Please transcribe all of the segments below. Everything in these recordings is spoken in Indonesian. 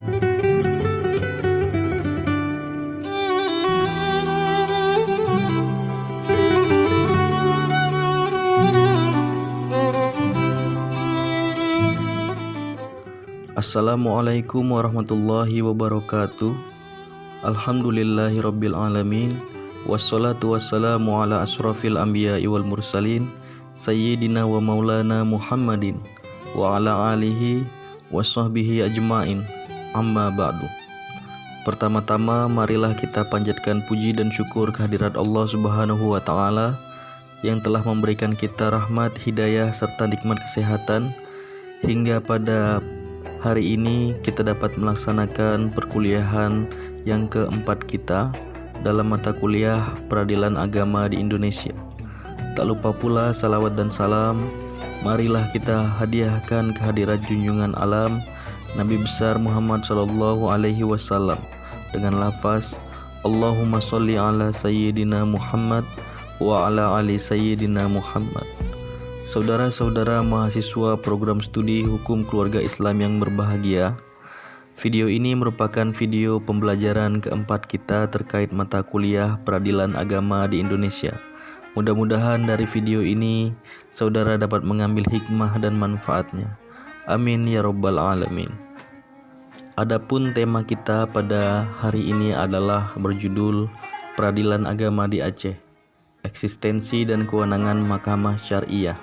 Assalamualaikum warahmatullahi wabarakatuh. Alhamdulillahirabbil alamin. Wassalatu wassalamu ala asrofil anbiya'i wal mursalin sayyidina wa maulana Muhammadin wa ala alihi wa sahbihi ajma'in. Amma ba'du. Pertama-tama marilah kita panjatkan puji dan syukur kehadirat Allah Subhanahu wa taala yang telah memberikan kita rahmat, hidayah serta nikmat kesehatan hingga pada hari ini kita dapat melaksanakan perkuliahan yang keempat kita dalam mata kuliah Peradilan Agama di Indonesia. Tak lupa pula salawat dan salam marilah kita hadiahkan kehadirat junjungan alam Nabi besar Muhammad SAW dengan lafaz Allahumma sholli ala sayyidina Muhammad wa ala ali sayyidina Muhammad. Saudara-saudara mahasiswa program studi Hukum Keluarga Islam yang berbahagia, video ini merupakan video pembelajaran keempat kita terkait mata kuliah Peradilan Agama di Indonesia. Mudah-mudahan dari video ini saudara dapat mengambil hikmah dan manfaatnya. Amin ya rabbal alamin. Adapun tema kita pada hari ini adalah berjudul Peradilan Agama di Aceh, eksistensi dan kewenangan Mahkamah Syariah.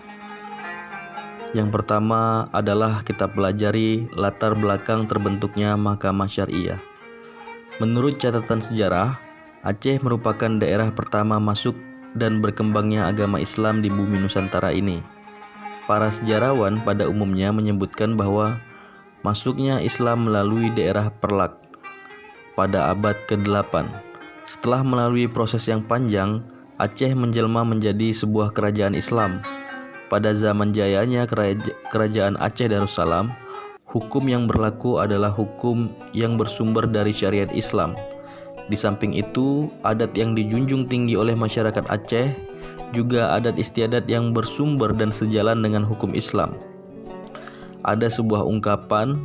Yang pertama adalah kita pelajari latar belakang terbentuknya Mahkamah Syariah. Menurut catatan sejarah, Aceh merupakan daerah pertama masuk dan berkembangnya agama Islam di bumi Nusantara ini. Para sejarawan pada umumnya menyebutkan bahwa masuknya Islam melalui daerah Perlak pada abad ke-8. Setelah melalui proses yang panjang, Aceh menjelma menjadi sebuah kerajaan Islam. Pada zaman jayanya kerajaan Aceh Darussalam, hukum yang berlaku adalah hukum yang bersumber dari syariat Islam. Di samping itu, adat yang dijunjung tinggi oleh masyarakat Aceh juga adat istiadat yang bersumber dan sejalan dengan hukum Islam. Ada sebuah ungkapan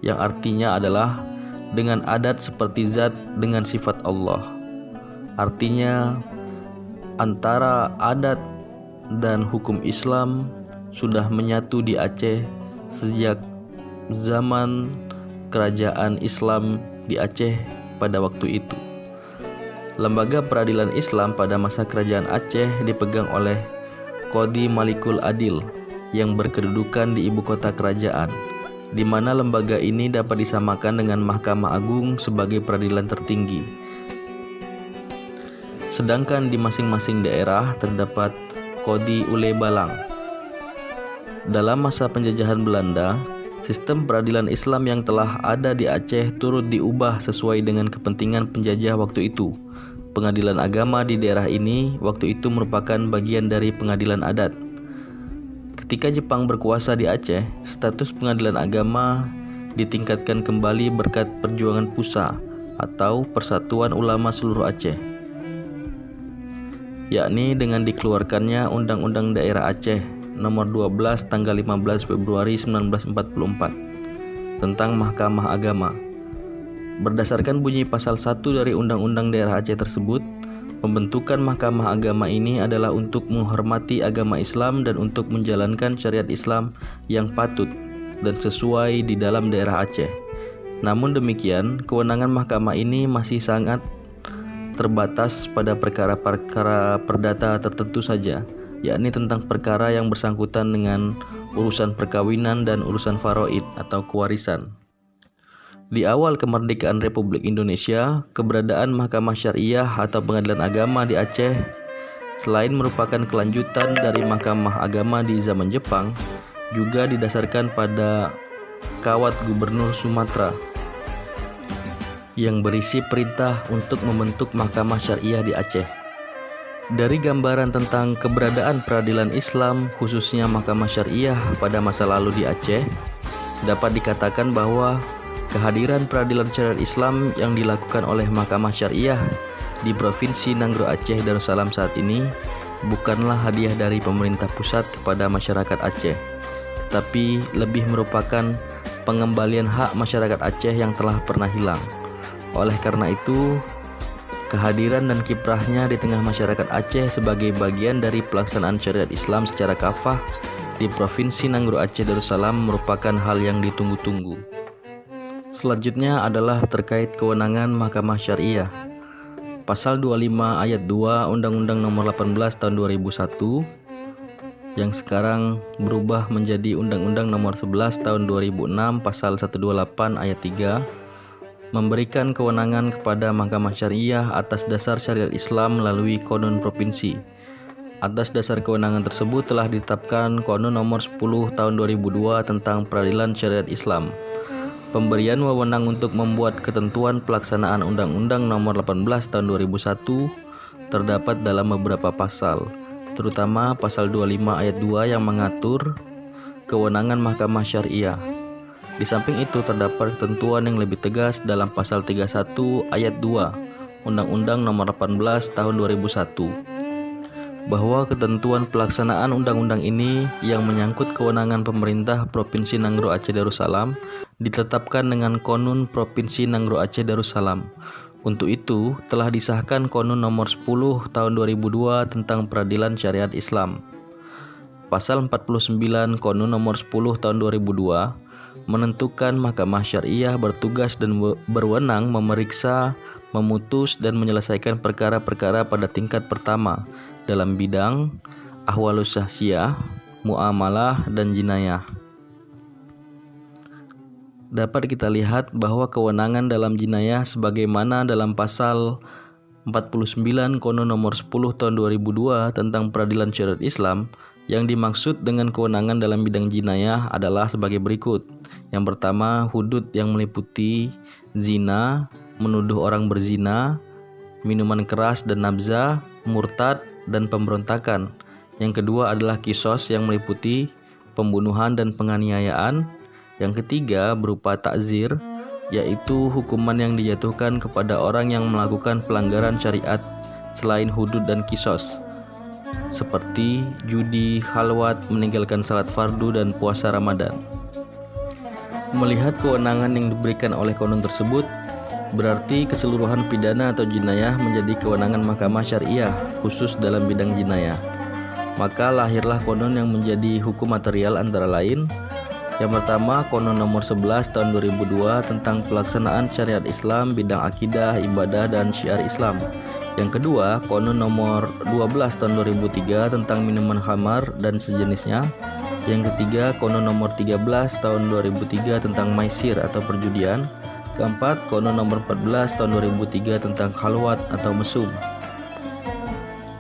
yang artinya adalah dengan adat seperti zat dengan sifat Allah. Artinya antara adat dan hukum Islam sudah menyatu di Aceh sejak zaman kerajaan Islam di Aceh pada waktu itu. Lembaga peradilan Islam pada masa kerajaan Aceh dipegang oleh Qadhi Malikul Adil yang berkedudukan di ibu kota kerajaan, di mana lembaga ini dapat disamakan dengan Mahkamah Agung sebagai peradilan tertinggi. Sedangkan di masing-masing daerah terdapat Qadhi Ule Balang. Dalam masa penjajahan Belanda, sistem peradilan Islam yang telah ada di Aceh turut diubah sesuai dengan kepentingan penjajah waktu itu. Pengadilan agama di daerah ini waktu itu merupakan bagian dari pengadilan adat. Ketika Jepang berkuasa di Aceh, status pengadilan agama ditingkatkan kembali berkat perjuangan PUSA atau Persatuan Ulama Seluruh Aceh, yakni dengan dikeluarkannya Undang-Undang Daerah Aceh Nomor 12 tanggal 15 Februari 1944 tentang Mahkamah Agama. Berdasarkan bunyi pasal 1 dari Undang-Undang Daerah Aceh tersebut, pembentukan Mahkamah Agama ini adalah untuk menghormati agama Islam dan untuk menjalankan syariat Islam yang patut dan sesuai di dalam daerah Aceh. Namun demikian, kewenangan mahkamah ini masih sangat terbatas pada perkara-perkara perdata tertentu saja, yakni tentang perkara yang bersangkutan dengan urusan perkawinan dan urusan faraid atau kewarisan. Di awal kemerdekaan Republik Indonesia, keberadaan Mahkamah Syariah atau Pengadilan Agama di Aceh selain merupakan kelanjutan dari Mahkamah Agama di zaman Jepang, juga didasarkan pada Kawat Gubernur Sumatera yang berisi perintah untuk membentuk Mahkamah Syariah di Aceh. Dari gambaran tentang keberadaan peradilan Islam, khususnya Mahkamah Syariah pada masa lalu di Aceh, dapat dikatakan bahwa kehadiran peradilan syariat Islam yang dilakukan oleh Mahkamah Syariah di Provinsi Nanggro Aceh Darussalam saat ini bukanlah hadiah dari pemerintah pusat kepada masyarakat Aceh, tetapi lebih merupakan pengembalian hak masyarakat Aceh yang telah pernah hilang. Oleh karena itu, kehadiran dan kiprahnya di tengah masyarakat Aceh sebagai bagian dari pelaksanaan syariat Islam secara kafah di Provinsi Nanggro Aceh Darussalam merupakan hal yang ditunggu-tunggu. Selanjutnya adalah terkait kewenangan Mahkamah Syariah. Pasal 25 ayat 2 Undang-Undang Nomor 18 Tahun 2001 yang sekarang berubah menjadi Undang-Undang Nomor 11 Tahun 2006 Pasal 128 ayat 3 memberikan kewenangan kepada Mahkamah Syariah atas dasar syariat Islam melalui Konun Provinsi. Atas dasar kewenangan tersebut telah ditetapkan Konun Nomor 10 Tahun 2002 tentang Peradilan Syariat Islam. Pemberian wewenang untuk membuat ketentuan pelaksanaan Undang-Undang Nomor 18 Tahun 2001 terdapat dalam beberapa pasal, terutama pasal 25 ayat 2 yang mengatur kewenangan Mahkamah Syariah. Di samping itu terdapat ketentuan yang lebih tegas dalam pasal 31 ayat 2 Undang-Undang Nomor 18 Tahun 2001 bahwa ketentuan pelaksanaan undang-undang ini yang menyangkut kewenangan pemerintah Provinsi Nanggro Aceh Darussalam ditetapkan dengan Konun Provinsi Nanggro Aceh Darussalam. Untuk itu, telah disahkan Konun Nomor 10 Tahun 2002 tentang Peradilan Syariat Islam. Pasal 49 Konun Nomor 10 Tahun 2002 menentukan Mahkamah Syariah bertugas dan berwenang memeriksa, memutus dan menyelesaikan perkara-perkara pada tingkat pertama dalam bidang ahwalus syahsiyah, muamalah dan jinayah. Dapat kita lihat bahwa kewenangan dalam jinayah sebagaimana dalam pasal 49 Konun Nomor 10 Tahun 2002 tentang Peradilan Syariat Islam, yang dimaksud dengan kewenangan dalam bidang jinayah adalah sebagai berikut. Yang pertama, hudud yang meliputi zina, menuduh orang berzina, minuman keras dan nabza, murtad, dan pemberontakan. Yang kedua adalah kisos yang meliputi pembunuhan dan penganiayaan. Yang ketiga berupa takzir, yaitu hukuman yang dijatuhkan kepada orang yang melakukan pelanggaran syariat selain hudud dan kisos, seperti judi, khalwat, meninggalkan salat fardu, dan puasa Ramadan. Melihat kewenangan yang diberikan oleh konun tersebut, berarti keseluruhan pidana atau jinayah menjadi kewenangan Mahkamah Syariah khusus dalam bidang jinayah. Maka lahirlah konun yang menjadi hukum material antara lain. Yang pertama, Konun Nomor 11 Tahun 2002 tentang pelaksanaan syariat Islam bidang akidah, ibadah, dan syiar Islam. Yang kedua, Konun Nomor 12 Tahun 2003 tentang minuman khamar dan sejenisnya. Yang ketiga, Konun Nomor 13 Tahun 2003 tentang maisir atau perjudian. Keempat, Konun Nomor 14 Tahun 2003 tentang khalwat atau mesum.